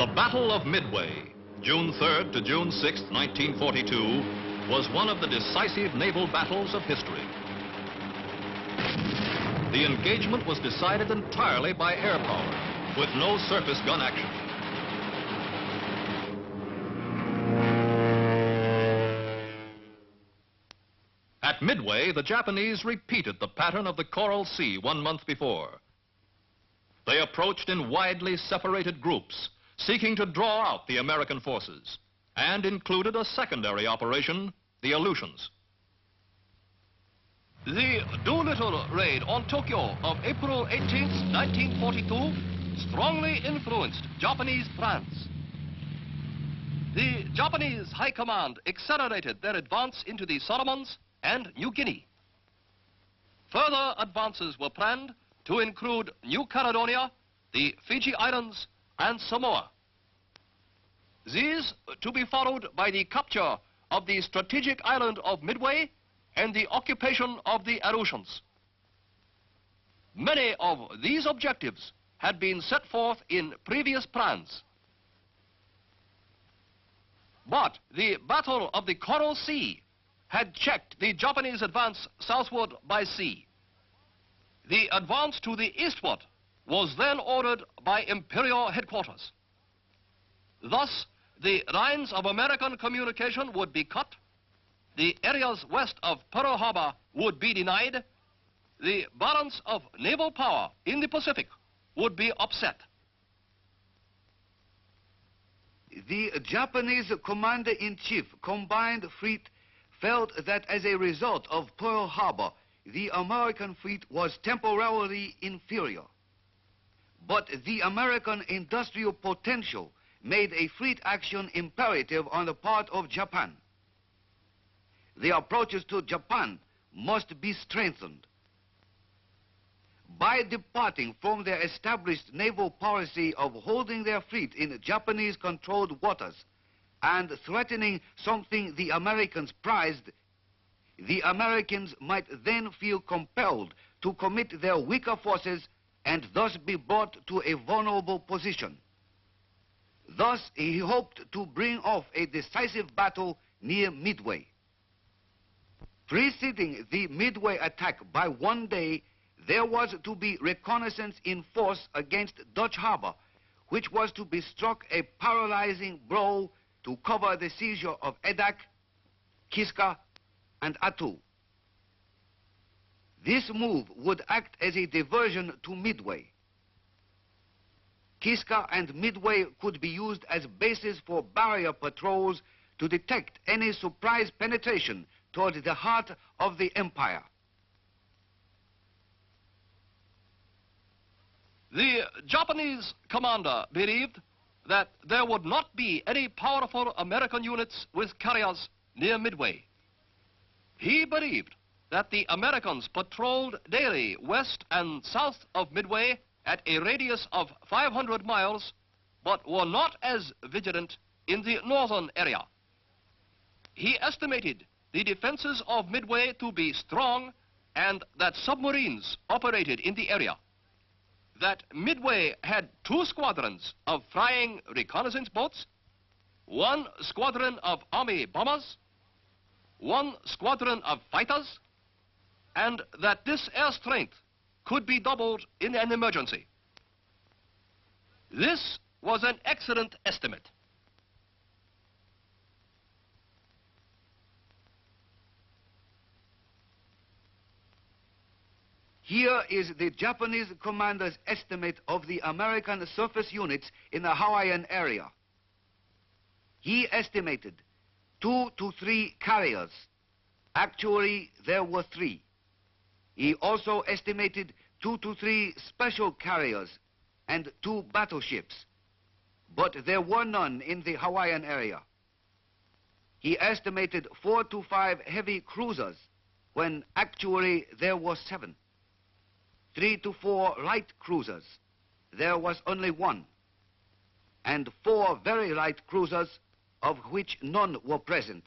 The Battle of Midway, June 3rd to June 6th, 1942, was one of the decisive naval battles of history. The engagement was decided entirely by air power, with no surface gun action. At Midway, the Japanese repeated the pattern of the Coral Sea 1 month before. They approached in widely separated groups, seeking to draw out the American forces, and included a secondary operation, the Aleutians. The Doolittle raid on Tokyo of April 18, 1942, strongly influenced Japanese plans. The Japanese High Command accelerated their advance into the Solomons and New Guinea. Further advances were planned to include New Caledonia, the Fiji Islands, and Samoa. These to be followed by the capture of the strategic island of Midway and the occupation of the Aleutians. Many of these objectives had been set forth in previous plans. But the Battle of the Coral Sea had checked the Japanese advance southward by sea. The advance to the eastward was then ordered by Imperial headquarters. Thus, the lines of American communication would be cut, the areas west of Pearl Harbor would be denied, the balance of naval power in the Pacific would be upset. The Japanese Commander-in-Chief Combined Fleet felt that as a result of Pearl Harbor, the American fleet was temporarily inferior. But the American industrial potential made a fleet action imperative on the part of Japan. The approaches to Japan must be strengthened. By departing from their established naval policy of holding their fleet in Japanese-controlled waters and threatening something the Americans prized, the Americans might then feel compelled to commit their weaker forces and thus be brought to a vulnerable position. Thus, he hoped to bring off a decisive battle near Midway. Preceding the Midway attack by 1 day, there was to be reconnaissance in force against Dutch Harbor, which was to be struck a paralyzing blow to cover the seizure of Edak, Kiska, and Attu. This move would act as a diversion to Midway. Kiska and Midway could be used as bases for barrier patrols to detect any surprise penetration toward the heart of the empire. The Japanese commander believed that there would not be any powerful American units with carriers near Midway. He believed that the Americans patrolled daily west and south of Midway at a radius of 500 miles, but were not as vigilant in the northern area. He estimated the defenses of Midway to be strong and that submarines operated in the area. That Midway had 2 squadrons of flying reconnaissance boats, 1 squadron of Army bombers, 1 squadron of fighters, and that this air strength could be doubled in an emergency. This was an excellent estimate. Here is the Japanese commander's estimate of the American surface units in the Hawaiian area. He estimated 2 to 3 carriers. Actually, there were 3. He also estimated 2 to 3 special carriers and 2 battleships, but there were none in the Hawaiian area. He estimated 4 to 5 heavy cruisers, when actually there were 7. 3 to 4 light cruisers, there was only 1, and 4 very light cruisers, of which none were present.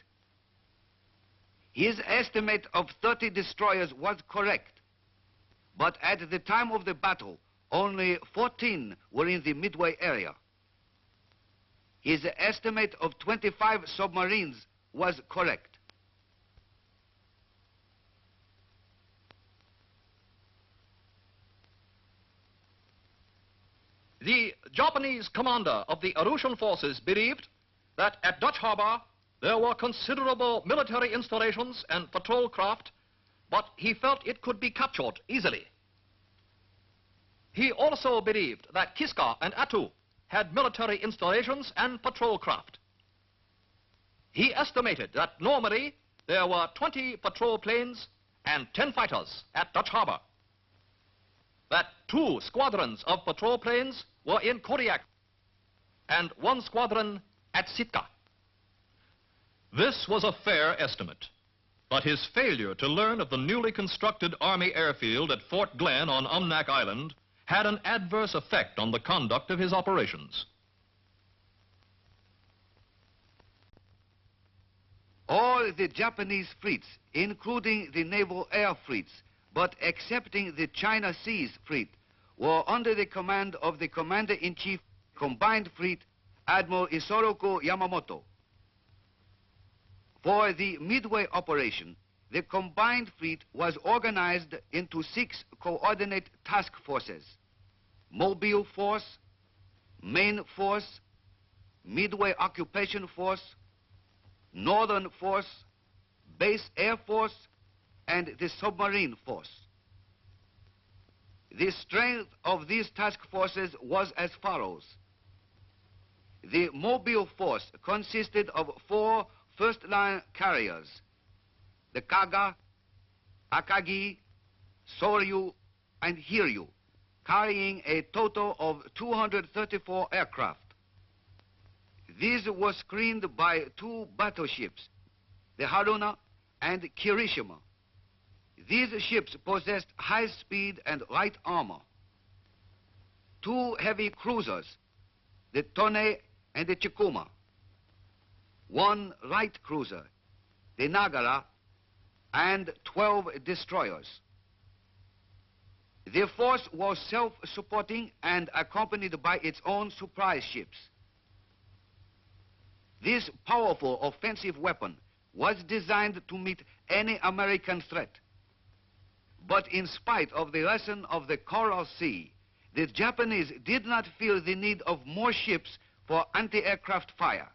His estimate of 30 destroyers was correct, but at the time of the battle, only 14 were in the Midway area. His estimate of 25 submarines was correct. The Japanese commander of the Aleutian forces believed that at Dutch Harbor there were considerable military installations and patrol craft, but he felt it could be captured easily. He also believed that Kiska and Attu had military installations and patrol craft. He estimated that normally there were 20 patrol planes and 10 fighters at Dutch Harbor, that 2 squadrons of patrol planes were in Kodiak and 1 squadron at Sitka. This was a fair estimate, but his failure to learn of the newly constructed Army airfield at Fort Glenn on Umnak Island had an adverse effect on the conduct of his operations. All the Japanese fleets, including the naval air fleets, but excepting the China Seas Fleet, were under the command of the Commander-in-Chief Combined Fleet, Admiral Isoroku Yamamoto. For the Midway operation, the Combined Fleet was organized into 6 coordinate task forces: Mobile Force, Main Force, Midway Occupation Force, Northern Force, Base Air Force, and the Submarine Force. The strength of these task forces was as follows. The Mobile Force consisted of 4 first-line carriers: the Kaga, Akagi, Soryu, and Hiryu, carrying a total of 234 aircraft. These were screened by 2 battleships, the Haruna and Kirishima. These ships possessed high speed and light armor. 2 heavy cruisers, the Tone and the Chikuma. 1 light cruiser, the Nagara, and 12 destroyers. The force was self-supporting and accompanied by its own surprise ships. This powerful offensive weapon was designed to meet any American threat. But in spite of the lesson of the Coral Sea, the Japanese did not feel the need of more ships for anti-aircraft fire.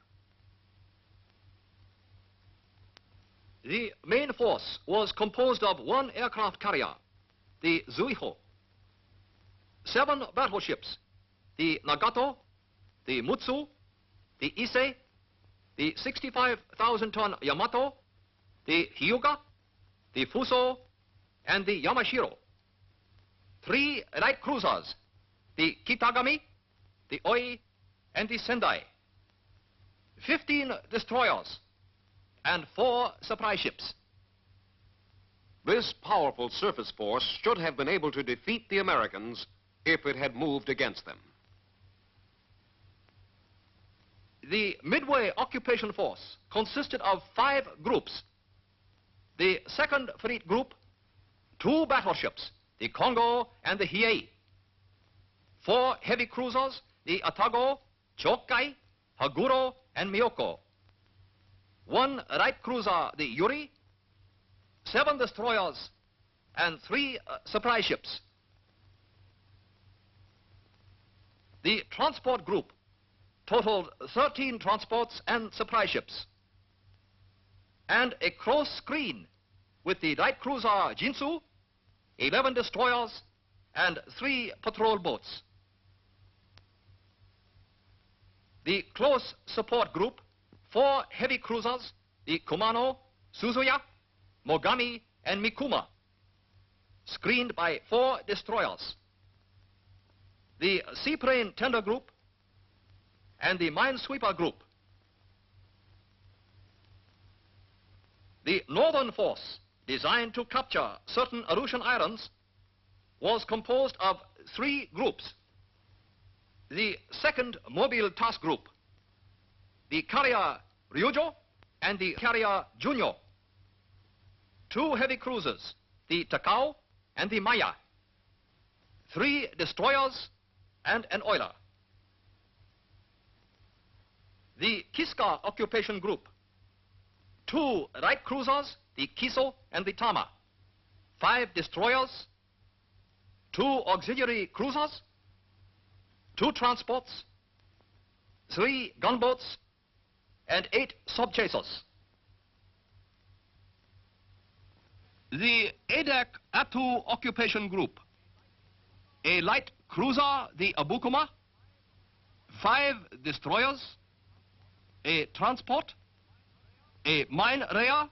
The main force was composed of 1 aircraft carrier, the Zuiho, 7 battleships, the Nagato, the Mutsu, the Ise, the 65,000-ton Yamato, the Hyuga, the Fuso, and the Yamashiro. 3 light cruisers, the Kitagami, the Oi, and the Sendai. 15 destroyers, and 4 supply ships. This powerful surface force should have been able to defeat the Americans if it had moved against them. The Midway Occupation Force consisted of 5 groups. The 2nd Fleet Group, 2 battleships, the Kongo and the Hiei. 4 heavy cruisers, the Atago, Chokai, Haguro, and Miyoko. 1 light cruiser, the Yuri, 7 destroyers, and 3 supply ships. The transport group totaled 13 transports and supply ships, and a close screen with the light cruiser Jinsu, 11 destroyers, and 3 patrol boats. The close support group, 4 heavy cruisers, the Kumano, Suzuya, Mogami, and Mikuma, screened by 4 destroyers. The seaplane tender group and the minesweeper group. The northern force, designed to capture certain Aleutian islands, was composed of 3 groups. The 2nd Mobile Task Group, the carrier Ryujo and the carrier Junyo. 2 heavy cruisers, the Takao and the Maya. 3 destroyers and an oiler. the Kiska occupation group. 2 light cruisers, the Kiso and the Tama. 5 destroyers. 2 auxiliary cruisers. 2 transports. 3 gunboats. And 8 sub-chasers. The Adak Atu occupation group. A light cruiser, the Abukuma. 5 destroyers. A transport. A mine rayer.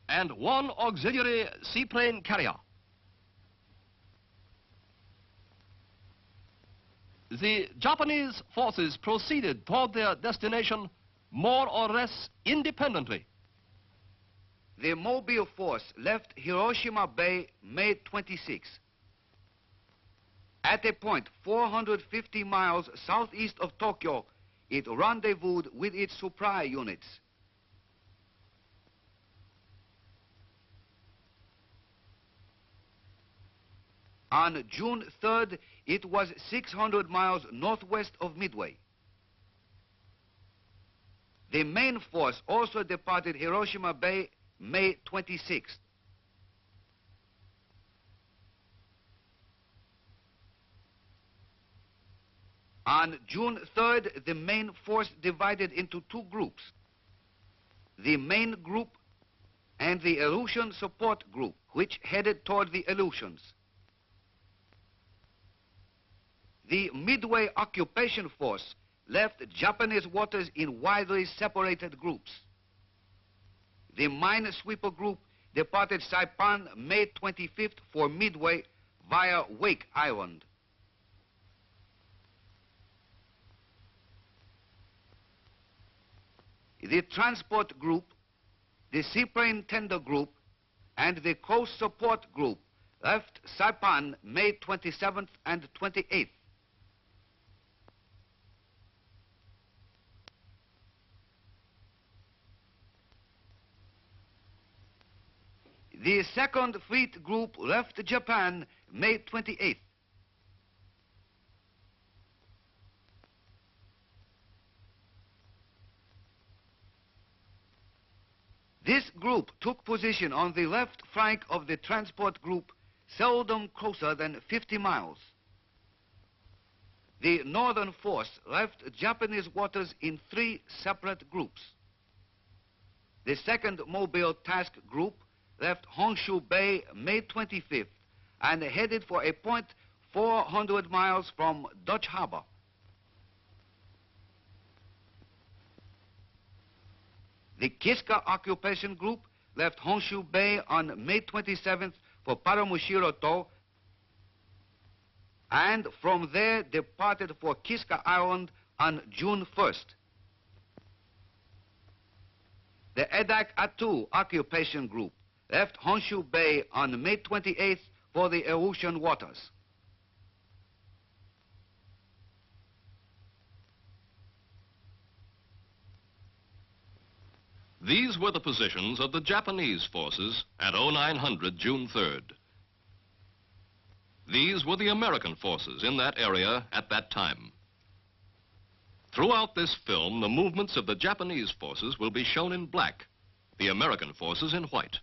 And 1 auxiliary seaplane carrier. The Japanese forces proceeded toward their destination more or less independently. The Mobile force left Hiroshima Bay May 26. At a point 450 miles southeast of Tokyo, it rendezvoused with its supply units. On June 3rd, it was 600 miles northwest of Midway. The main force also departed Hiroshima Bay May 26th. On June 3rd, the main force divided into 2 groups. The main group and the Aleutian support group, which headed toward the Aleutians. The Midway occupation force left Japanese waters in widely separated groups. The minesweeper group departed Saipan May 25th for Midway via Wake Island. The transport group, the seaplane tender group, and the coast support group left Saipan May 27th and 28th. The Second Fleet Group left Japan May 28th. This group took position on the left flank of the transport group, seldom closer than 50 miles. The northern force left Japanese waters in 3 separate groups. The Second Mobile Task Group left Honshu Bay May 25th and headed for a point 400 miles from Dutch Harbor. The Kiska occupation group left Honshu Bay on May 27th for Paramushiroto and from there departed for Kiska Island on June 1st. The Edak Atu occupation group left Honshu Bay on May 28th for the Aleutian waters. These were the positions of the Japanese forces at 0900 June 3rd. These were the American forces in that area at that time. Throughout this film, the movements of the Japanese forces will be shown in black, the American forces in white.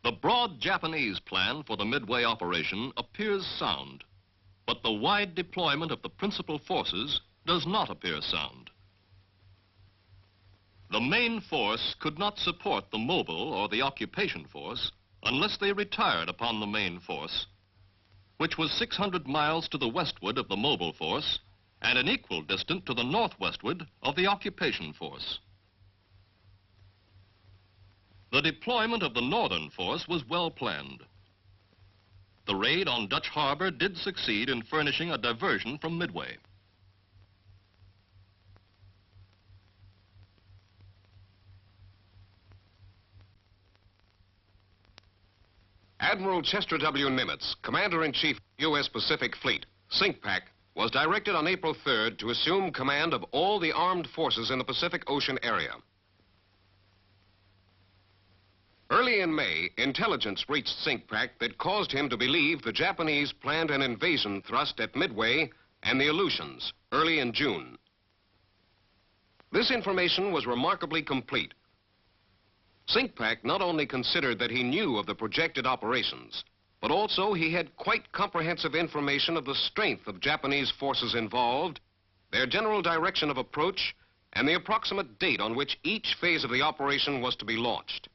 The broad Japanese plan for the Midway operation appears sound, but the wide deployment of the principal forces does not appear sound. The main force could not support the mobile or the occupation force unless they retired upon the main force, which was 600 miles to the westward of the mobile force and an equal distance to the northwestward of the occupation force. The deployment of the northern force was well planned. The raid on Dutch Harbor did succeed in furnishing a diversion from Midway. Admiral Chester W. Nimitz, Commander-in-Chief, U.S. Pacific Fleet, CINCPAC, was directed on April 3rd to assume command of all the armed forces in the Pacific Ocean area. Early in May, intelligence reached CINCPAC that caused him to believe the Japanese planned an invasion thrust at Midway and the Aleutians early in June. This information was remarkably complete. SINCPAC not only considered that he knew of the projected operations, but also he had quite comprehensive information of the strength of Japanese forces involved, their general direction of approach, and the approximate date on which each phase of the operation was to be launched.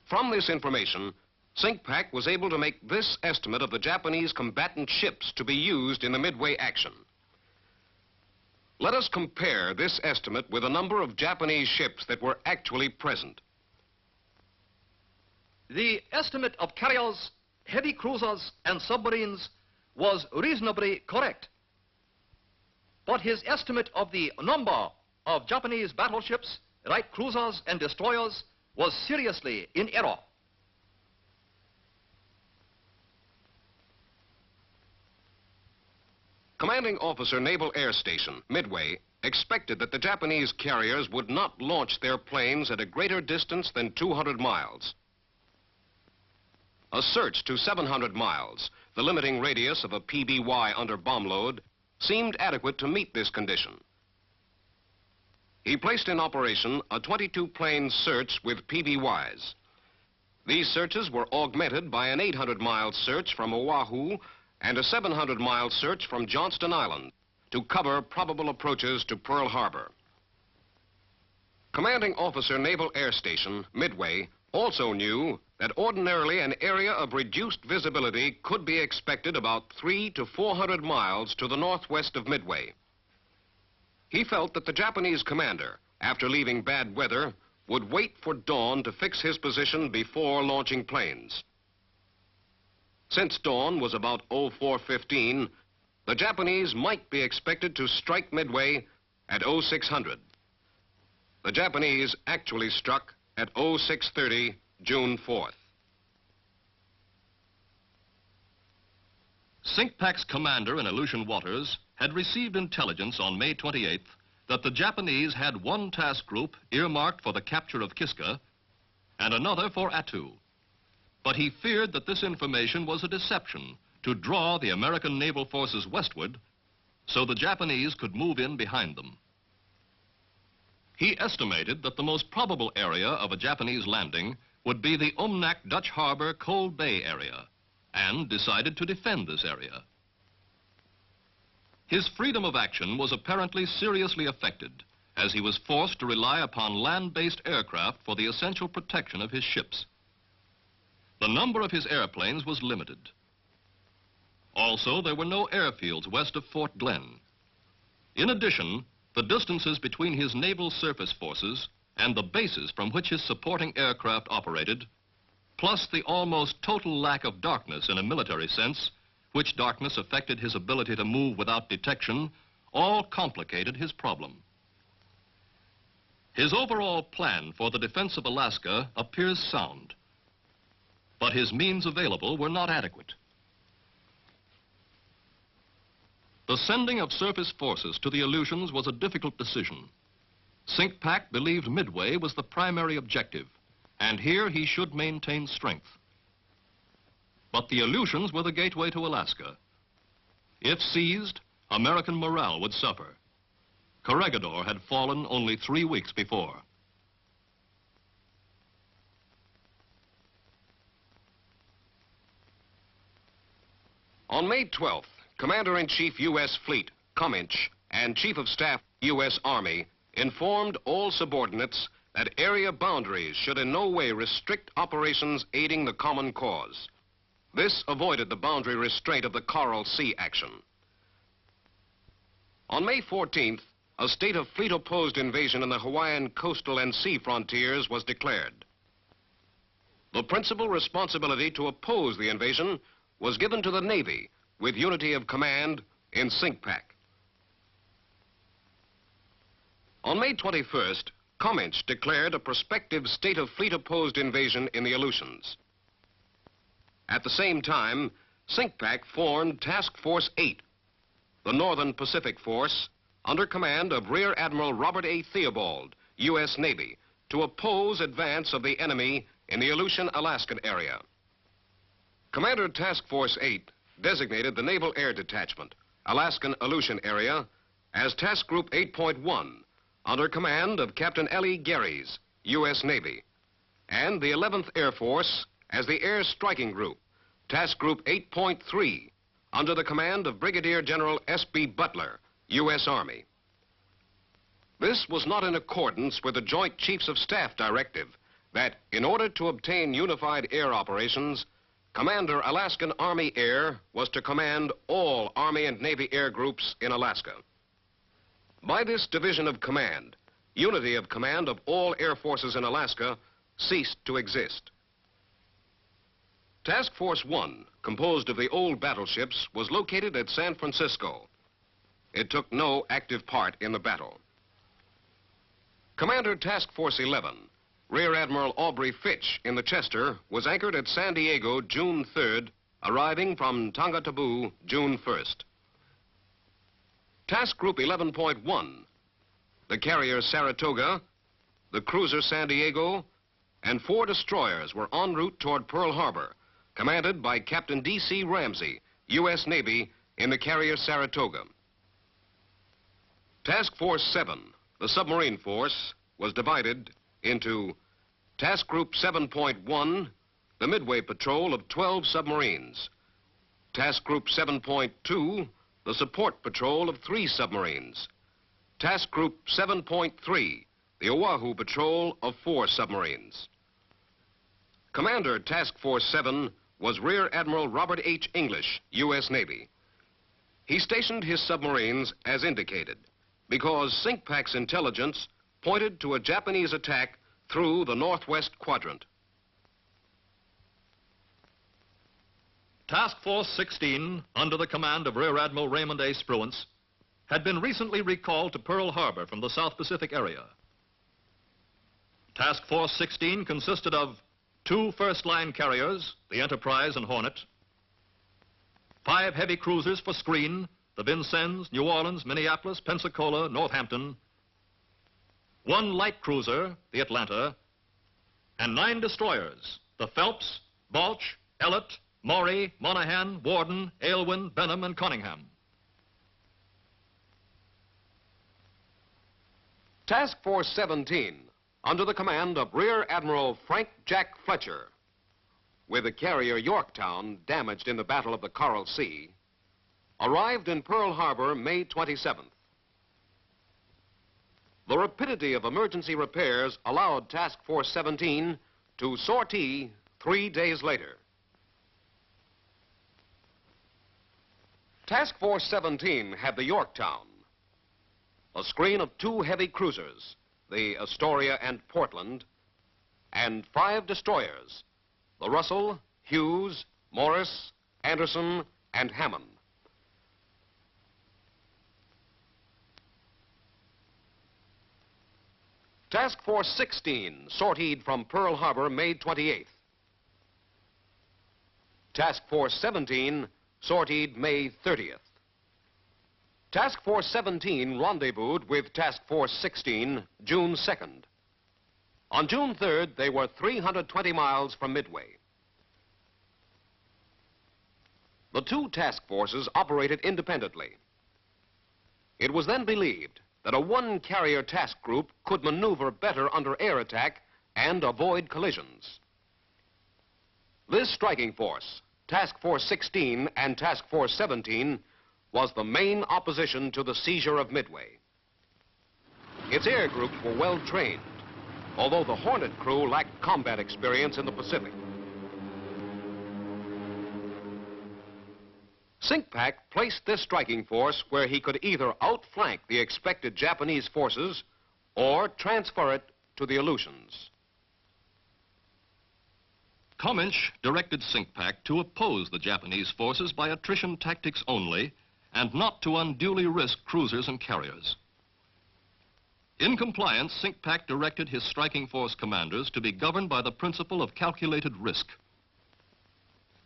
From this information, SINCPAC was able to make this estimate of the Japanese combatant ships to be used in the Midway action. Let us compare this estimate with the number of Japanese ships that were actually present. The estimate of carriers, heavy cruisers, and submarines was reasonably correct. But his estimate of the number of Japanese battleships, light cruisers, and destroyers was seriously in error. Commanding Officer Naval Air Station, Midway, expected that the Japanese carriers would not launch their planes at a greater distance than 200 miles. A search to 700 miles, the limiting radius of a PBY under bomb load, seemed adequate to meet this condition. He placed in operation a 22-plane search with PBYs. These searches were augmented by an 800-mile search from Oahu and a 700-mile search from Johnston Island to cover probable approaches to Pearl Harbor. Commanding Officer Naval Air Station, Midway, also knew that ordinarily an area of reduced visibility could be expected about 300 to 400 miles to the northwest of Midway. He felt that the Japanese commander, after leaving bad weather, would wait for dawn to fix his position before launching planes. Since dawn was about 04:15, the Japanese might be expected to strike Midway at 0600. The Japanese actually struck at 0630, June 4th. SINCPAC's commander in Aleutian waters had received intelligence on May 28th that the Japanese had one task group earmarked for the capture of Kiska and another for Attu. But he feared that this information was a deception to draw the American naval forces westward so the Japanese could move in behind them. He estimated that the most probable area of a Japanese landing would be the Umnak Dutch Harbor Cold Bay area, and decided to defend this area. His freedom of action was apparently seriously affected, as he was forced to rely upon land-based aircraft for the essential protection of his ships. The number of his airplanes was limited. Also, there were no airfields west of Fort Glenn. In addition, the distances between his naval surface forces and the bases from which his supporting aircraft operated, plus the almost total lack of darkness in a military sense, which darkness affected his ability to move without detection, all complicated his problem. His overall plan for the defense of Alaska appears sound, but his means available were not adequate. The sending of surface forces to the Aleutians was a difficult decision. SINCPAC believed Midway was the primary objective, and here he should maintain strength. But the Aleutians were the gateway to Alaska. If seized, American morale would suffer. Corregidor had fallen only 3 weeks before. On May 12th, Commander-in-Chief U.S. Fleet, Cominch, and Chief of Staff, U.S. Army, informed all subordinates that area boundaries should in no way restrict operations aiding the common cause. This avoided the boundary restraint of the Coral Sea action. On May 14th, a state of fleet-opposed invasion in the Hawaiian coastal and sea frontiers was declared. The principal responsibility to oppose the invasion was given to the Navy, with unity of command in SINCPAC. On May 21st, Cominch declared a prospective state of fleet-opposed invasion in the Aleutians. At the same time, SINCPAC formed Task Force 8, the Northern Pacific Force, under command of Rear Admiral Robert A. Theobald, U.S. Navy, to oppose advance of the enemy in the Aleutian-Alaskan area. Commander Task Force 8 designated the Naval Air Detachment, Alaskan-Aleutian area, as Task Group 8.1 under command of Captain L.E. Gehrys, U.S. Navy, and the 11th Air Force as the Air Striking Group, Task Group 8.3 under the command of Brigadier General S.B. Butler, U.S. Army. This was not in accordance with the Joint Chiefs of Staff directive that, in order to obtain unified air operations, Commander Alaskan Army Air was to command all Army and Navy air groups in Alaska. By this division of command, unity of command of all air forces in Alaska ceased to exist. Task Force 1, composed of the old battleships, was located at San Francisco. It took no active part in the battle. Commander Task Force 11, Rear Admiral Aubrey Fitch in the Chester, was anchored at San Diego June 3rd, arriving from Tonga-Taboo June 1st. Task Group 11.1, the carrier Saratoga, the cruiser San Diego, and 4 destroyers were en route toward Pearl Harbor, commanded by Captain D.C. Ramsey, U.S. Navy, in the carrier Saratoga. Task Force 7, the submarine force, was divided into Task Group 7.1, the Midway patrol of 12 submarines. Task Group 7.2, the support patrol of 3 submarines. Task Group 7.3, the Oahu patrol of 4 submarines. Commander Task Force 7 was Rear Admiral Robert H. English, U.S. Navy. He stationed his submarines as indicated because SINCPAC's intelligence pointed to a Japanese attack through the northwest quadrant. Task Force 16, under the command of Rear Admiral Raymond A. Spruance, had been recently recalled to Pearl Harbor from the South Pacific area. Task Force 16 consisted of 2 first-line carriers, the Enterprise and Hornet, 5 heavy cruisers for screen, the Vincennes, New Orleans, Minneapolis, Pensacola, Northampton, 1 light cruiser, the Atlanta, and 9 destroyers, the Phelps, Balch, Ellett, Maury, Monaghan, Warden, Aylwin, Benham, and Cunningham. Task Force 17, under the command of Rear Admiral Frank Jack Fletcher, with the carrier Yorktown damaged in the Battle of the Coral Sea, arrived in Pearl Harbor May 27th. The rapidity of emergency repairs allowed Task Force 17 to sortie 3 days later. Task Force 17 had the Yorktown, a screen of 2 heavy cruisers, the Astoria and Portland, and 5 destroyers, the Russell, Hughes, Morris, Anderson, and Hammond. Task Force 16 sortied from Pearl Harbor May 28th. Task Force 17 sortied May 30th. Task Force 17 rendezvoused with Task Force 16 June 2nd. On June 3rd, they were 320 miles from Midway. The 2 task forces operated independently. It was then believed that a 1-carrier task group could maneuver better under air attack and avoid collisions. This striking force, Task Force 16 and Task Force 17, was the main opposition to the seizure of Midway. Its air groups were well trained, although the Hornet crew lacked combat experience in the Pacific. SINCPAC placed this striking force where he could either outflank the expected Japanese forces or transfer it to the Aleutians. Comminch directed SINCPAC to oppose the Japanese forces by attrition tactics only and not to unduly risk cruisers and carriers. In compliance, SINCPAC directed his striking force commanders to be governed by the principle of calculated risk,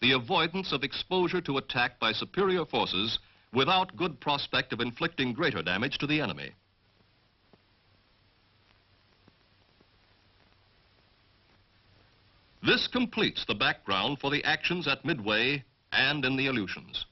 the avoidance of exposure to attack by superior forces without good prospect of inflicting greater damage to the enemy. This completes the background for the actions at Midway and in the Aleutians.